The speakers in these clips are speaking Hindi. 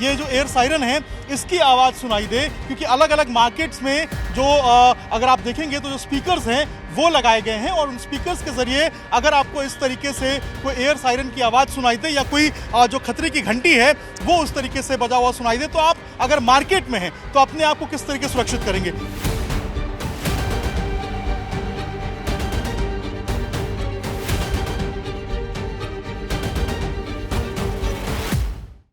ये जो एयर सायरन है इसकी आवाज़ सुनाई दे, क्योंकि अलग अलग मार्केट्स में जो अगर आप देखेंगे तो जो स्पीकर्स हैं वो लगाए गए हैं और उन स्पीकर्स के ज़रिए अगर आपको इस तरीके से कोई एयर सायरन की आवाज़ सुनाई दे या कोई जो खतरे की घंटी है वो उस तरीके से बजा हुआ सुनाई दे, तो आप अगर मार्केट में हैं तो अपने आप को किस तरीके से सुरक्षित करेंगे।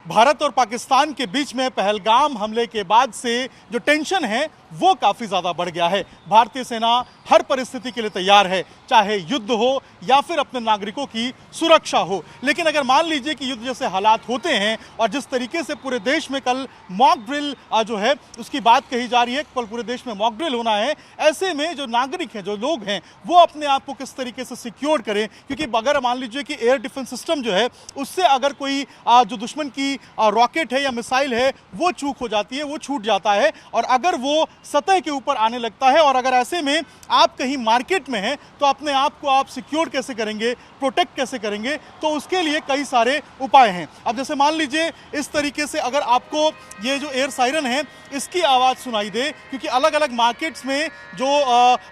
भारत और पाकिस्तान के बीच में पहलगाम हमले के बाद से जो टेंशन है वो काफ़ी ज़्यादा बढ़ गया है। भारतीय सेना हर परिस्थिति के लिए तैयार है, चाहे युद्ध हो या फिर अपने नागरिकों की सुरक्षा हो। लेकिन अगर मान लीजिए कि युद्ध जैसे हालात होते हैं और जिस तरीके से पूरे देश में कल मॉक ड्रिल जो है उसकी बात कही जा रही है, कल पूरे देश में मॉक ड्रिल होना है, ऐसे में जो नागरिक हैं, जो लोग हैं, वो अपने आप को किस तरीके से सिक्योर करें। क्योंकि अगर मान लीजिए कि एयर डिफेंस सिस्टम जो है उससे अगर कोई जो दुश्मन की रॉकेट है या मिसाइल है वो चूक हो जाती है, वो छूट जाता है और अगर वो सतह के ऊपर आने लगता है और अगर ऐसे में आप कहीं मार्केट में हैं तो अपने आप को आप सिक्योर कैसे करेंगे, प्रोटेक्ट कैसे करेंगे, तो उसके लिए कई सारे उपाय हैं। अब जैसे मान लीजिए इस तरीके से अगर आपको ये जो एयर सायरन है इसकी आवाज़ सुनाई दे, क्योंकि अलग अलग मार्केट्स में जो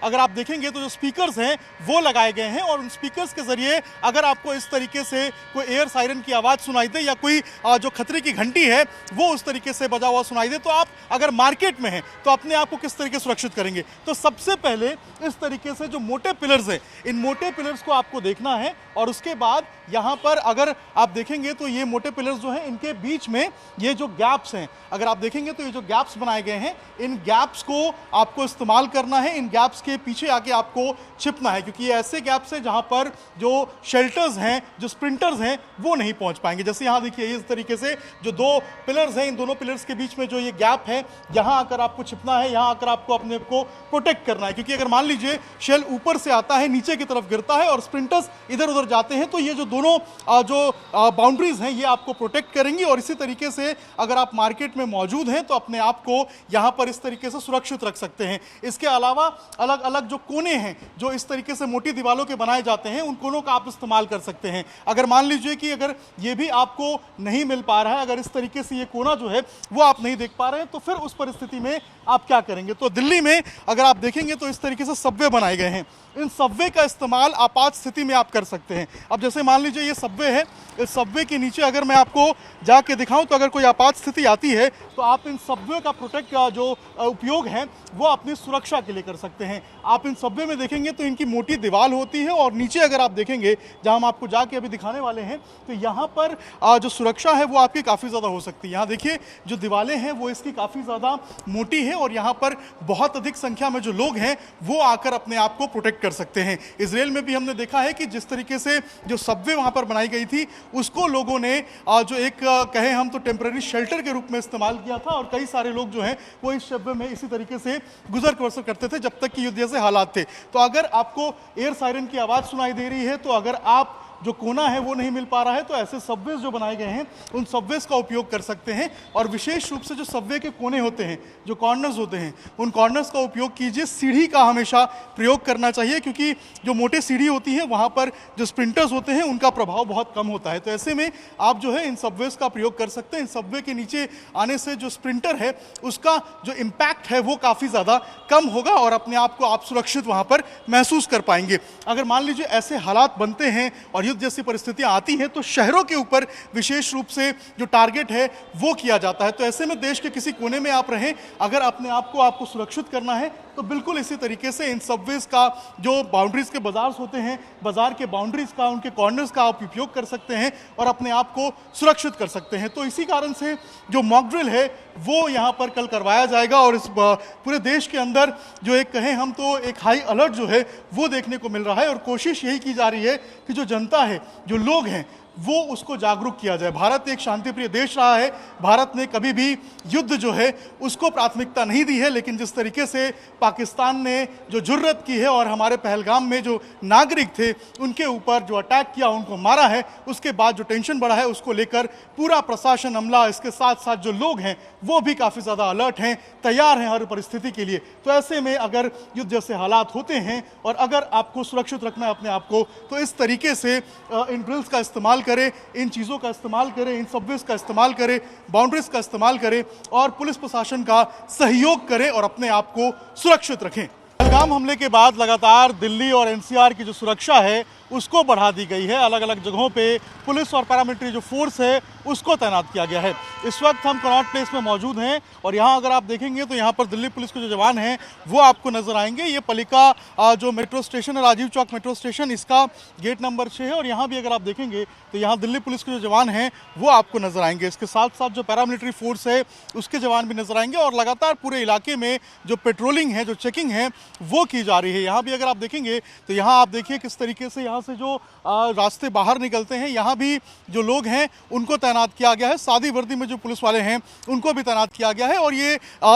अगर आप देखेंगे तो जो स्पीकर्स हैं वो लगाए गए हैं और उन स्पीकर्स के ज़रिए अगर आपको इस तरीके से कोई एयर सायरन की आवाज़ सुनाई दे या कोई जो खतरे की घंटी है वो उस तरीके से बजा हुआ सुनाई दे, तो आप अगर मार्केट में हैं तो अपने आप को किस तरीके से सुरक्षित करेंगे। तो सबसे पहले इस तरीके से जो मोटे पिलर्स हैं, इन मोटे पिलर्स को आपको देखना है और उसके बाद यहाँ पर अगर आप देखेंगे तो ये मोटे पिलर्स जो हैं इनके बीच में ये जो गैप्स हैं, अगर आप देखेंगे तो ये जो गैप्स बनाए गए हैं, इन गैप्स को आपको इस्तेमाल करना है, इन गैप्स के पीछे आके आपको छिपना है, क्योंकि ये ऐसे गैप्स हैं जहाँ पर जो शेल्टर्स हैं, जो स्प्रिंटर्स हैं वो नहीं पहुँच पाएंगे। जैसे यहाँ देखिए इस तरीके से जो दो पिलर्स हैं, इन दोनों पिलर्स के बीच में जो ये गैप है, यहाँ आकर आपको छिपना है, यहाँ आकर आपको अपने को प्रोटेक्ट करना है। क्योंकि अगर मान लीजिए शेल ऊपर से आता है, नीचे की तरफ गिरता है और स्प्रिंटर्स इधर उधर जाते हैं, तो ये जो दोनों जो बाउंड्रीज हैं ये आपको प्रोटेक्ट करेंगी। और इसी तरीके से अगर आप मार्केट में मौजूद हैं तो अपने आप को यहाँ पर इस तरीके से सुरक्षित रख सकते हैं। इसके अलावा अलग अलग जो कोने हैं जो इस तरीके से मोटी दीवारों के बनाए जाते हैं, उन कोनों का आप इस्तेमाल कर सकते हैं। अगर मान लीजिए कि अगर ये भी आपको नहीं मिल पा रहा है, अगर इस तरीके से ये कोना जो है वो आप नहीं देख पा रहे हैं, तो फिर उस परिस्थिति में आप क्या करेंगे। तो दिल्ली में अगर आप देखेंगे तो इस तरीके से सबवे बनाए गए हैं, इन सबवे का इस्तेमाल आपात स्थिति में आप कर सकते हैं। अब जैसे मान लीजिए ये सबवे है, इस सबवे के नीचे अगर मैं आपको जाके दिखाऊं तो अगर कोई आपात स्थिति आती है तो आप इन सबवे का प्रोटेक्ट का जो उपयोग है वो अपनी सुरक्षा के लिए कर सकते हैं। आप इन सबवे में देखेंगे तो इनकी मोटी दीवार होती है और नीचे अगर आप देखेंगे जहां हम आपको जाके अभी दिखाने वाले हैं तो यहाँ पर जो सुरक्षा है वो आपकी काफ़ी ज़्यादा हो सकती है। यहाँ देखिए जो दीवारें हैं वो इसकी काफ़ी ज़्यादा मोटी है और यहाँ पर बहुत अधिक संख्या में जो लोग हैं वो आकर अपने आप को प्रोटेक्ट कर सकते हैं। इजराइल में भी हमने देखा है कि जिस तरीके से जो सबवे वहाँ पर बनाई गई थी उसको लोगों ने जो एक कहे हम तो टेम्पररी शेल्टर के रूप में इस्तेमाल किया था और कई सारे लोग जो हैं वो इस सबवे में इसी तरीके से गुजर बसर करते थे जब तक कि युद्ध जैसे हालात थे। तो अगर आपको एयर सायरन की आवाज़ सुनाई दे रही है, तो अगर आप जो कोना है वो नहीं मिल पा रहा है, तो ऐसे सबवेज जो बनाए गए हैं उन सबवेज का उपयोग कर सकते हैं। और विशेष रूप से जो सबवे के कोने होते हैं, जो कॉर्नर्स होते हैं, उन कॉर्नर्स का उपयोग कीजिए। सीढ़ी का हमेशा प्रयोग करना चाहिए, क्योंकि जो मोटे सीढ़ी होती है वहाँ पर जो स्प्रिंटर्स होते हैं उनका प्रभाव बहुत कम होता है। तो ऐसे में आप जो है इन सबवेज का प्रयोग कर सकते हैं। इन सबवे के नीचे आने से जो स्प्रिंटर है उसका जो इम्पैक्ट है वो काफ़ी ज़्यादा कम होगा और अपने आप को आप सुरक्षित वहाँ पर महसूस कर पाएंगे। अगर मान लीजिए ऐसे हालात बनते हैं और युद्ध जैसी परिस्थितियां आती हैं तो शहरों के ऊपर विशेष रूप से जो टारगेट है वो किया जाता है। तो ऐसे में देश के किसी कोने में आप रहें, अगर अपने आप को आपको सुरक्षित करना है तो बिल्कुल इसी तरीके से इन सबवेज का जो बाउंड्रीज के बाजार होते हैं, बाजार के बाउंड्रीज का, उनके कॉर्नर्स का आप उपयोग कर सकते हैं और अपने आप को सुरक्षित कर सकते हैं। तो इसी कारण से जो मॉक ड्रिल है वो यहाँ पर कल करवाया जाएगा और इस पूरे देश के अंदर जो एक कहें हम तो एक हाई अलर्ट जो है वो देखने को मिल रहा है और कोशिश यही की जा रही है कि जो जनता है, जो लोग हैं, वो उसको जागरूक किया जाए। भारत एक शांतिप्रिय देश रहा है, भारत ने कभी भी युद्ध जो है उसको प्राथमिकता नहीं दी है, लेकिन जिस तरीके से पाकिस्तान ने जो जुर्रत की है और हमारे पहलगाम में जो नागरिक थे उनके ऊपर जो अटैक किया, उनको मारा है, उसके बाद जो टेंशन बढ़ा है उसको लेकर पूरा प्रशासन, अमला, इसके साथ साथ जो लोग हैं वो भी काफ़ी ज़्यादा अलर्ट हैं, तैयार हैं हर परिस्थिति के लिए। तो ऐसे में अगर युद्ध जैसे हालात होते हैं और अगर आपको सुरक्षित रखना है अपने आप को, तो इस तरीके से इन ड्रिल्स का इस्तेमाल करें, इन चीज़ों का इस्तेमाल करें, इन सबवेज का इस्तेमाल करें, बाउंड्रीज का इस्तेमाल करें और पुलिस प्रशासन का सहयोग करें और अपने आप को सुरक्षित रखें। पहलगाम हमले के बाद लगातार दिल्ली और एनसीआर की जो सुरक्षा है उसको बढ़ा दी गई है। अलग अलग जगहों पे पुलिस और पैरामिलिट्री जो फोर्स है उसको तैनात किया गया है। इस वक्त हम कनॉट प्लेस में मौजूद हैं और यहाँ अगर आप देखेंगे तो यहाँ पर दिल्ली पुलिस के जो जवान हैं वो आपको नजर आएंगे। ये पालिका जो मेट्रो स्टेशन है, राजीव चौक मेट्रो स्टेशन, इसका गेट नंबर 6 है और यहाँ भी अगर आप देखेंगे तो यहाँ दिल्ली पुलिस के जो जवान हैं वो आपको नजर आएंगे। इसके साथ साथ जो पैरामिलिट्री फोर्स है उसके जवान भी नजर आएंगे और लगातार पूरे इलाके में जो पेट्रोलिंग है, जो चेकिंग है वो की जा रही है। यहाँ भी अगर आप देखेंगे तो यहाँ आप देखिए किस तरीके से यहाँ से जो रास्ते बाहर निकलते हैं, यहाँ भी जो लोग हैं उनको तैनात किया गया है। सादी वर्दी में जो पुलिस वाले हैं उनको भी तैनात किया गया है और ये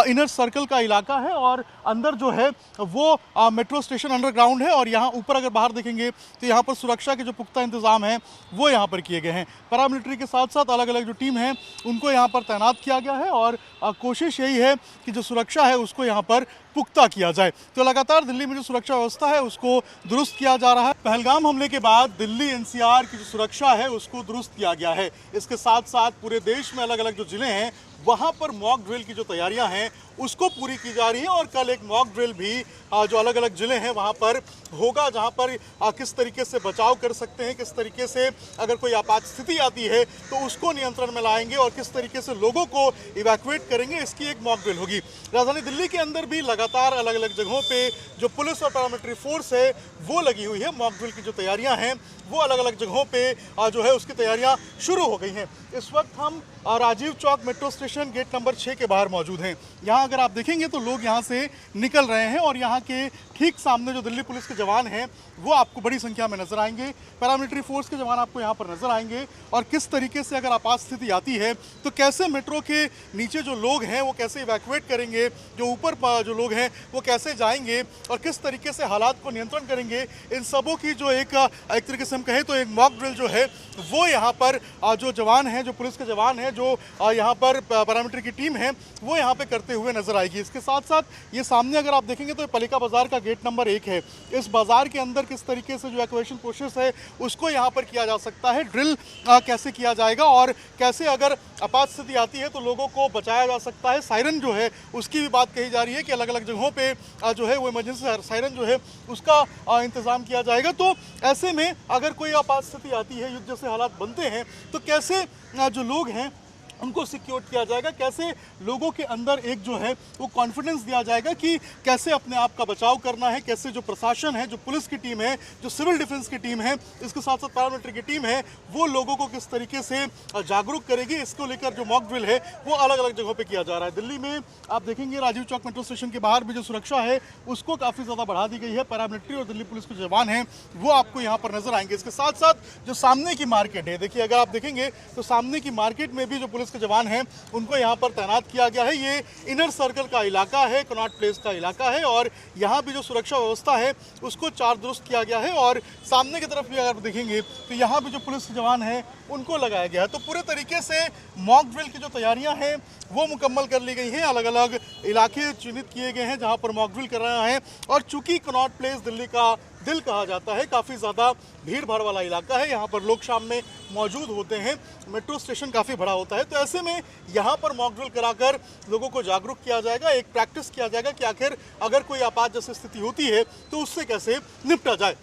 इनर सर्कल का इलाका है और अंदर जो है वो मेट्रो स्टेशन अंडरग्राउंड है और यहाँ ऊपर अगर बाहर देखेंगे तो यहाँ पर सुरक्षा के जो पुख्ता इंतजाम हैं वो यहाँ पर किए गए हैं। पैरामिलिट्री के साथ साथ अलग अलग जो टीम है उनको यहाँ पर तैनात किया गया है और कोशिश यही है कि जो सुरक्षा है उसको यहाँ पर पुख्ता किया जाए। तो लगातार दिल्ली में जो सुरक्षा व्यवस्था है उसको दुरुस्त किया जा रहा है। पहलगाम हमले के बाद दिल्ली एनसीआर की जो सुरक्षा है उसको दुरुस्त किया गया है। इसके साथ साथ पूरे देश में अलग अलग जो जिले हैं वहाँ पर मॉक ड्रिल की जो तैयारियां हैं उसको पूरी की जा रही है और कल एक मॉक ड्रिल भी जो अलग अलग जिले हैं वहाँ पर होगा, जहाँ पर किस तरीके से बचाव कर सकते हैं, किस तरीके से अगर कोई आपात स्थिति आती है तो उसको नियंत्रण में लाएंगे और किस तरीके से लोगों को इवैक्यूएट करेंगे, इसकी एक मॉक ड्रिल होगी। राजधानी दिल्ली के अंदर भी लगातार अलग अलग जगहों पे जो पुलिस और पैरामिलिट्री फोर्स है वो लगी हुई है। मॉक ड्रिल की जो तैयारियां हैं वो अलग अलग जगहों पे जो है उसकी तैयारियां शुरू हो गई हैं। इस वक्त हम Rajiv Chowk metro station gate number 6 के बाहर मौजूद हैं। यहाँ अगर आप देखेंगे तो लोग यहाँ से निकल रहे हैं और यहाँ के ठीक सामने जो दिल्ली पुलिस के जवान हैं वो आपको बड़ी संख्या में नजर आएंगे। पैरामिलिट्री फोर्स के जवान आपको यहाँ पर नजर आएंगे और किस तरीके से अगर आपात स्थिति आती है तो कैसे मेट्रो के नीचे जो लोग हैं वो कैसे इवैक्यूएट करेंगे, जो ऊपर जो लोग हैं वो कैसे जाएंगे और किस तरीके से हालात को नियंत्रण करेंगे, इन सबों की जो एक तरीके से हम कहें तो एक मॉक ड्रिल जो है वो यहाँ पर जो जवान हैं, जो पुलिस के जवान हैं, जो यहाँ पर पैरामिलिट्री की टीम है वो यहाँ पे करते हुए नजर आएगी। इसके साथ साथ ये सामने अगर आप देखेंगे तो पालिका बाजार का गेट नंबर 1 है। इस बाजार के अंदर किस तरीके से जो इवैक्यूएशन प्रोसेस है उसको यहाँ पर किया जा सकता है, ड्रिल कैसे किया जाएगा और कैसे अगर आपात स्थिति आती है तो लोगों को बचाया जा सकता है। सायरन जो है उसकी भी बात कही जा रही है कि अलग अलग जगहों पे जो है वो इमरजेंसी सायरन जो है उसका इंतजाम किया जाएगा। तो ऐसे में अगर कोई आपात स्थिति आती है, युद्ध जैसे हालात बनते हैं तो कैसे जो लोग हैं उनको सिक्योर किया जाएगा, कैसे लोगों के अंदर एक जो है वो कॉन्फिडेंस दिया जाएगा कि कैसे अपने आप का बचाव करना है, कैसे जो प्रशासन है, जो पुलिस की टीम है, जो सिविल डिफेंस की टीम है, इसके साथ साथ पैरामिलिट्री की टीम है, वो लोगों को किस तरीके से जागरूक करेगी, इसको लेकर जो मॉक ड्रिल है वो अलग अलग जगहों पर किया जा रहा है। दिल्ली में आप देखेंगे राजीव चौक मेट्रो स्टेशन के बाहर भी जो सुरक्षा है उसको काफ़ी ज़्यादा बढ़ा दी गई है। पैरामिलिट्री और दिल्ली पुलिस के जवान हैं वो आपको यहाँ पर नजर आएंगे। इसके साथ साथ जो सामने की मार्केट है, देखिए अगर आप देखेंगे तो सामने की मार्केट में भी जो पुलिस के जवान हैं उनको यहाँ पर तैनात किया गया है। ये इनर सर्कल का इलाका है, कनॉट प्लेस का इलाका है और यहाँ भी जो सुरक्षा व्यवस्था है उसको चार दुरुस्त किया गया है और सामने की तरफ भी अगर देखेंगे तो यहाँ भी जो पुलिस के जवान हैं उनको लगाया गया है। तो पूरे तरीके से मॉक ड्रिल की जो तैयारियां हैं वो मुकम्मल कर ली गई हैं। अलग अलग इलाके चिन्हित किए गए हैं जहाँ पर मॉक ड्रिल कर रहे हैं और चूंकि कनॉट प्लेस दिल्ली का दिल कहा जाता है, काफ़ी ज़्यादा भीड़ भाड़ वाला इलाका है, यहाँ पर लोग शाम में मौजूद होते हैं, मेट्रो स्टेशन काफ़ी बड़ा होता है, तो ऐसे में यहाँ पर मॉक ड्रिल कराकर लोगों को जागरूक किया जाएगा, एक प्रैक्टिस किया जाएगा कि आखिर अगर कोई आपात जैसी स्थिति होती है तो उससे कैसे निपटा जाए।